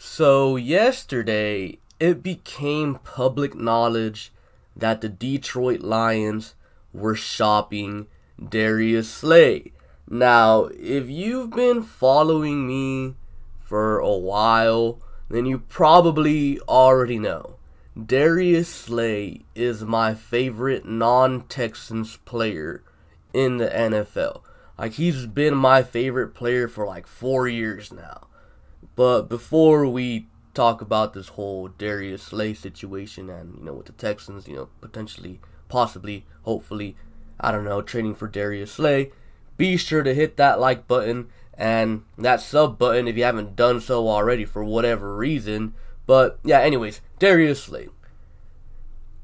So yesterday, it became public knowledge that the Detroit Lions were shopping Darius Slay. Now, if you've been following me for a while, then you probably already know. Darius Slay is my favorite non-Texans player in the NFL. Like, he's been my favorite player for like 4 years now. But before we talk about this whole Darius Slay situation and, with the Texans, potentially, possibly, hopefully, I don't know, trading for Darius Slay, be sure to hit that like button and that sub button if you haven't done so already for whatever reason. But yeah, anyways, Darius Slay.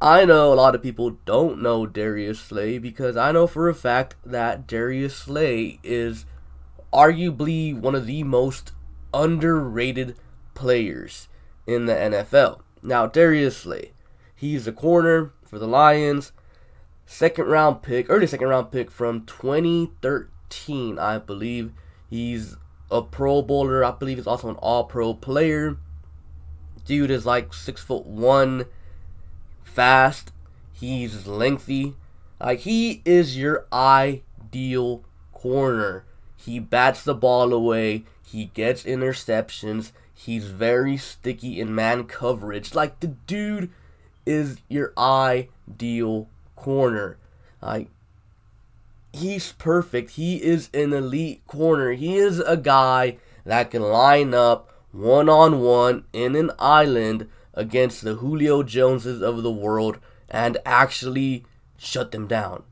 I know a lot of people don't know Darius Slay because I know for a fact that Darius Slay is arguably one of the most underrated players in the NFL. Now, Darius Slay, he's a corner for the Lions, early second round pick from 2013, I believe. He's a Pro Bowler. I believe he's also an All-Pro player. Dude is like 6'1", fast. He's lengthy. Like, he is your ideal corner. He bats the ball away. He gets interceptions. He's very sticky in man coverage. Like, the dude is your ideal corner. Like, he's perfect. He is an elite corner. He is a guy that can line up one-on-one in an island against the Julio Joneses of the world and actually shut them down.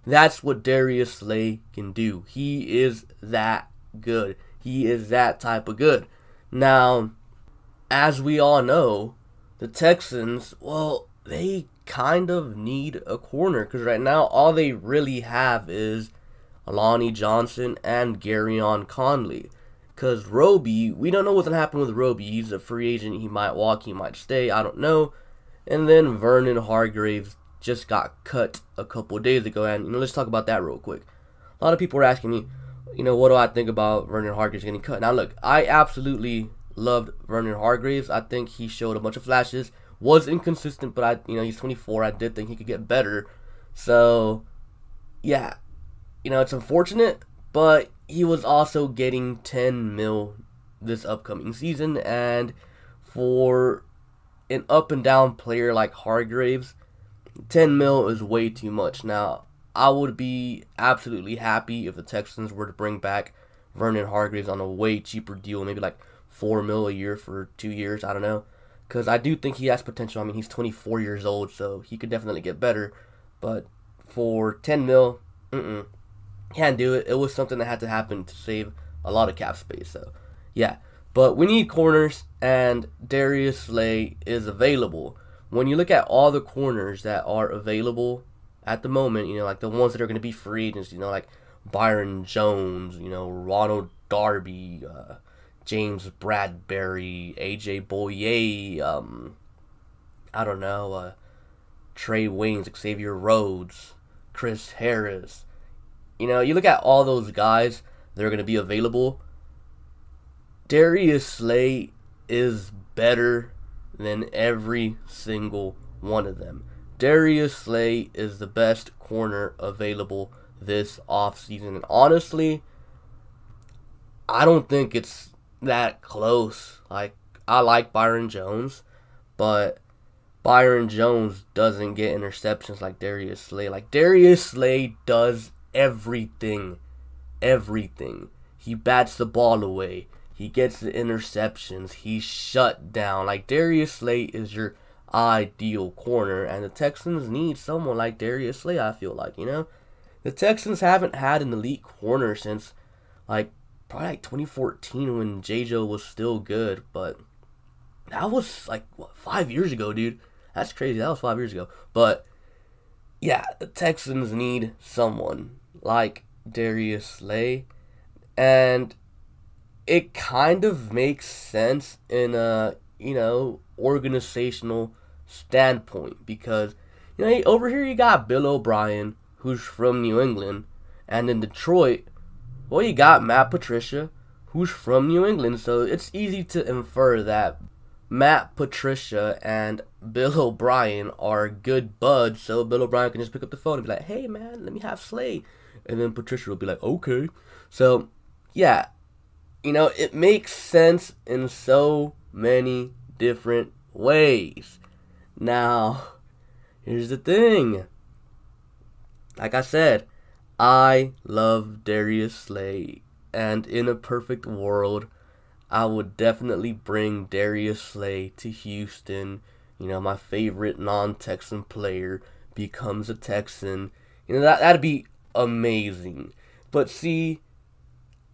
That's what Darius Slay can do. He is that good. He is that type of good. Now, as we all know, the Texans, well, they kind of need a corner because right now all they really have is Alani Johnson and Garyon Conley. Because Roby, we don't know what's going to happen with Roby. He's a free agent. He might walk, he might stay. I don't know. And then Vernon Hargreaves just got cut a couple of days ago. And, let's talk about that real quick. A lot of people are asking me, what do I think about Vernon Hargreaves getting cut? Now, look, I absolutely loved Vernon Hargreaves. I think he showed a bunch of flashes. Was inconsistent, but he's 24. I did think he could get better. So, yeah, it's unfortunate, but he was also getting $10 million this upcoming season, and for an up and down player like Hargreaves, $10 million is way too much. Now, I would be absolutely happy if the Texans were to bring back Vernon Hargreaves on a way cheaper deal, maybe like $4 million a year for 2 years. I don't know, because I do think he has potential. I mean, he's 24 years old, so he could definitely get better. But for $10 million, can't do it. It was something that had to happen to save a lot of cap space. So, yeah. But we need corners, and Darius Slay is available. When you look at all the corners that are available at the moment, like the ones that are going to be free agents, like Byron Jones, Ronald Darby, James Bradbury, AJ Boye, I don't know, Trey Waynes, Xavier Rhodes, Chris Harris. You look at all those guys that are going to be available. Darius Slay is better than every single one of them. Darius Slay is the best corner available this offseason. And honestly, I don't think it's that close. Like, I like Byron Jones, but Byron Jones doesn't get interceptions like Darius Slay. Like, Darius Slay does everything. He bats the ball away. He gets the interceptions. He's shut down. Like, Darius Slay is your ideal corner, and the Texans need someone like Darius Slay, I feel like, The Texans haven't had an elite corner since, probably 2014 when J.J. was still good, but that was, 5 years ago, dude. That's crazy. That was 5 years ago. But, yeah, the Texans need someone like Darius Slay, and it kind of makes sense in a, organizational standpoint because, over here you got Bill O'Brien, who's from New England, and in Detroit, well, you got Matt Patricia, who's from New England, so it's easy to infer that Matt Patricia and Bill O'Brien are good buds, so Bill O'Brien can just pick up the phone and be like, hey man, let me have Slay. And then Patricia will be like, okay. So, yeah, it makes sense in so many different ways. Now, here's the thing. Like I said, I love Darius Slay, and in a perfect world, I would definitely bring Darius Slay to Houston. My favorite non-Texan player becomes a Texan. That'd be amazing. But see,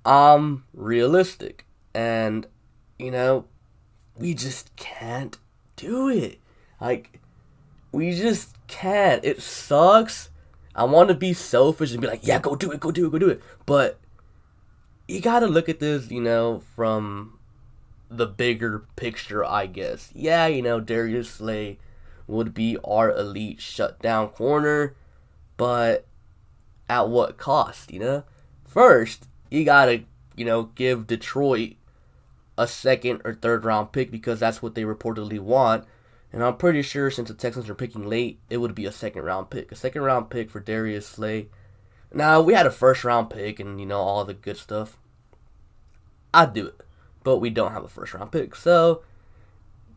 I'm realistic, and we just can't do it. We just can't. It sucks. I want to be selfish and be like, yeah, go do it. But you gotta look at this, from the bigger picture, I guess. Yeah, Darius Slay would be our elite shutdown corner, but at what cost, First, you gotta, give Detroit a second or third round pick because that's what they reportedly want. And I'm pretty sure since the Texans are picking late, it would be a second round pick. A second round pick for Darius Slay. Now, we had a first round pick and, all the good stuff. I'd do it. But we don't have a first round pick. So,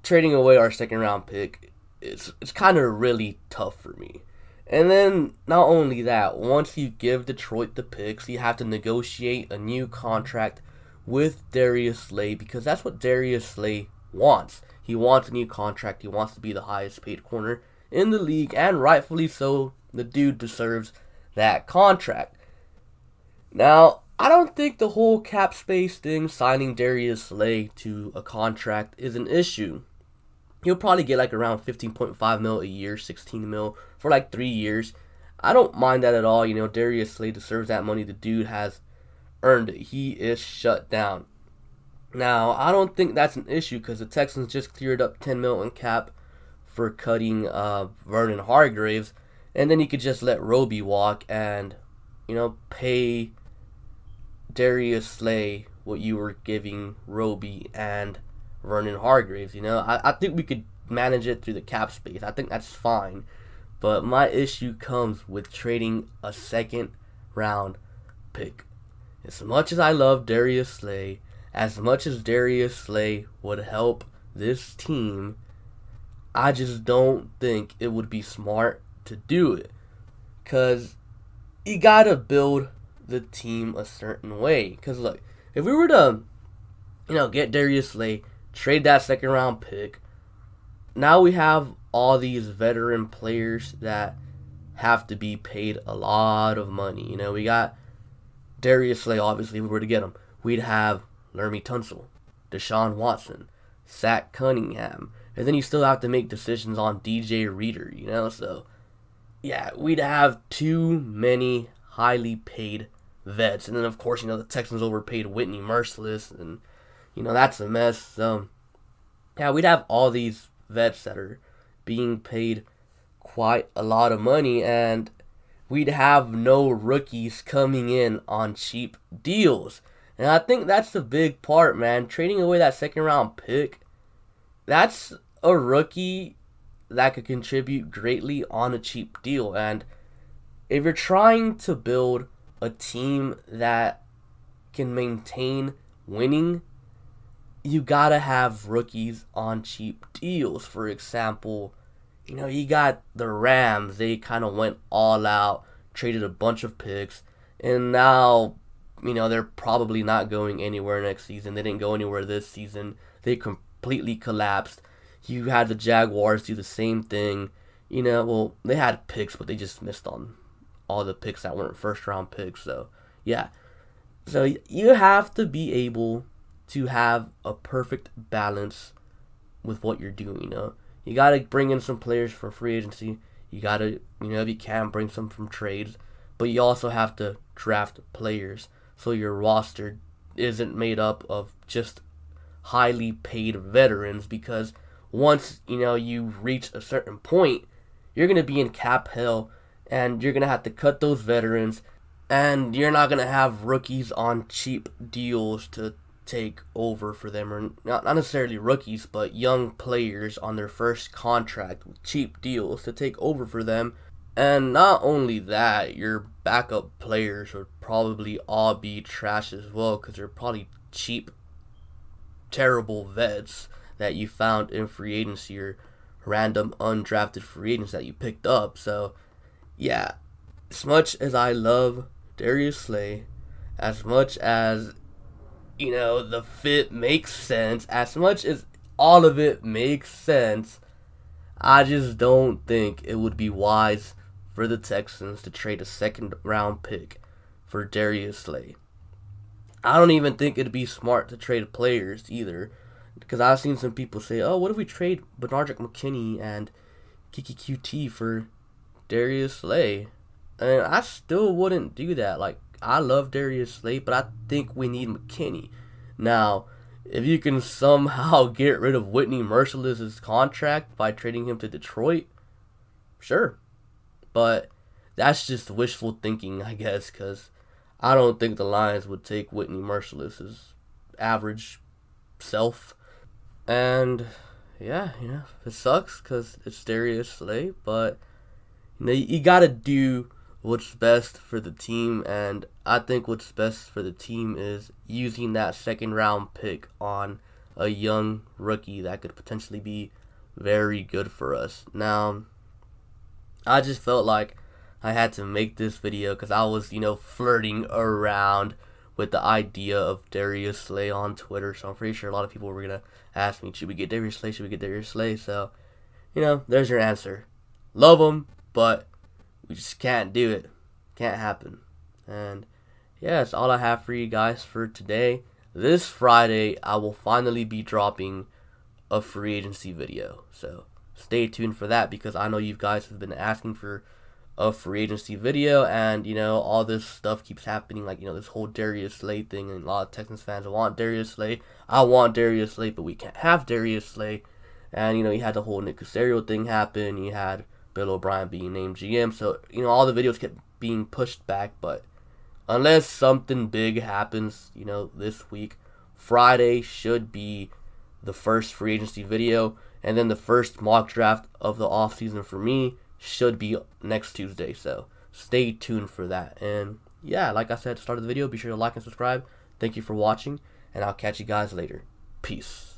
trading away our second round pick, it's kind of really tough for me. And then, not only that, once you give Detroit the picks, you have to negotiate a new contract with Darius Slay because that's what Darius Slay wants. He wants a new contract. He wants to be the highest paid corner in the league, and rightfully so. The dude deserves that contract. Now, I don't think the whole cap space thing, signing Darius Slay to a contract, is an issue. He'll probably get around 15.5 mil a year, 16 mil for 3 years. I don't mind that at all. Darius Slay deserves that money. The dude has earned it. He is shut down. Now, I don't think that's an issue because the Texans just cleared up 10 mil in cap for cutting Vernon Hargreaves, and then you could just let Roby walk and, pay Darius Slay what you were giving Roby and Vernon Hargreaves. I think we could manage it through the cap space. I think that's fine. But my issue comes with trading a second round pick. As much as I love Darius Slay, as much as Darius Slay would help this team, I just don't think it would be smart to do it. Because you gotta build the team a certain way. Because look, if we were to, get Darius Slay, trade that second round pick, now we have all these veteran players that have to be paid a lot of money. We got Darius Slay, obviously, if we were to get him. We'd have Lermy Tunsil, Deshaun Watson, Zach Cunningham, and then you still have to make decisions on DJ Reader, so yeah, we'd have too many highly paid vets, and then of course, the Texans overpaid Whitney Merciless, and that's a mess, so yeah, we'd have all these vets that are being paid quite a lot of money, and we'd have no rookies coming in on cheap deals. And I think that's the big part, man. Trading away that second round pick, that's a rookie that could contribute greatly on a cheap deal. And if you're trying to build a team that can maintain winning, you gotta have rookies on cheap deals. For example, you got the Rams. They kind of went all out, traded a bunch of picks, and now they're probably not going anywhere next season. They didn't go anywhere this season. They completely collapsed. You had the Jaguars do the same thing. They had picks, but they just missed on all the picks that weren't first round picks. So, yeah. So, you have to be able to have a perfect balance with what you're doing, You got to bring in some players for free agency. You got to, if you can, bring some from trades. But you also have to draft players so your roster isn't made up of just highly paid veterans, because once, you reach a certain point, you're going to be in cap hell, and you're going to have to cut those veterans, and you're not going to have rookies on cheap deals to, take over for them, or not necessarily rookies, but young players on their first contract with cheap deals to take over for them. And not only that, your backup players would probably all be trash as well, because they're probably cheap, terrible vets that you found in free agency, or random undrafted free agents that you picked up. So yeah, as much as I love Darius Slay, as much as, you know, the fit makes sense, as much as all of it makes sense, I just don't think it would be wise for the Texans to trade a second round pick for Darius Slay. I don't even think it'd be smart to trade players either, because I've seen some people say, oh, what if we trade Bernard McKinney and Kiki QT for Darius Slay? And I still wouldn't do that. Like, I love Darius Slay, but I think we need McKinney. Now, if you can somehow get rid of Whitney Merciless's contract by trading him to Detroit, sure. But that's just wishful thinking, I guess, because I don't think the Lions would take Whitney Merciless's average self. And yeah, you know, it sucks because it's Darius Slay, but you know, you gotta do what's best for the team, and I think what's best for the team is using that second round pick on a young rookie that could potentially be very good for us. Now, I just felt like I had to make this video because I was, you know, flirting around with the idea of Darius Slay on Twitter, so I'm pretty sure a lot of people were gonna ask me, should we get Darius Slay, should we get Darius Slay? So, you know, there's your answer. Love him, but we just can't do it. Can't happen. And yeah, that's all I have for you guys for today. This Friday, I will finally be dropping a free agency video. So stay tuned for that, because I know you guys have been asking for a free agency video, and you know, all this stuff keeps happening, like, you know, this whole Darius Slay thing, and a lot of Texans fans want Darius Slay. I want Darius Slay, but we can't have Darius Slay. And you know, you had the whole Nick Caserio thing happen, you had Bill O'Brien being named GM, so you know, all the videos kept being pushed back. But unless something big happens, you know, this week, Friday should be the first free agency video, and then the first mock draft of the offseason for me should be next Tuesday. So stay tuned for that. And yeah, like I said at the start of the video, be sure to like and subscribe. Thank you for watching, and I'll catch you guys later. Peace.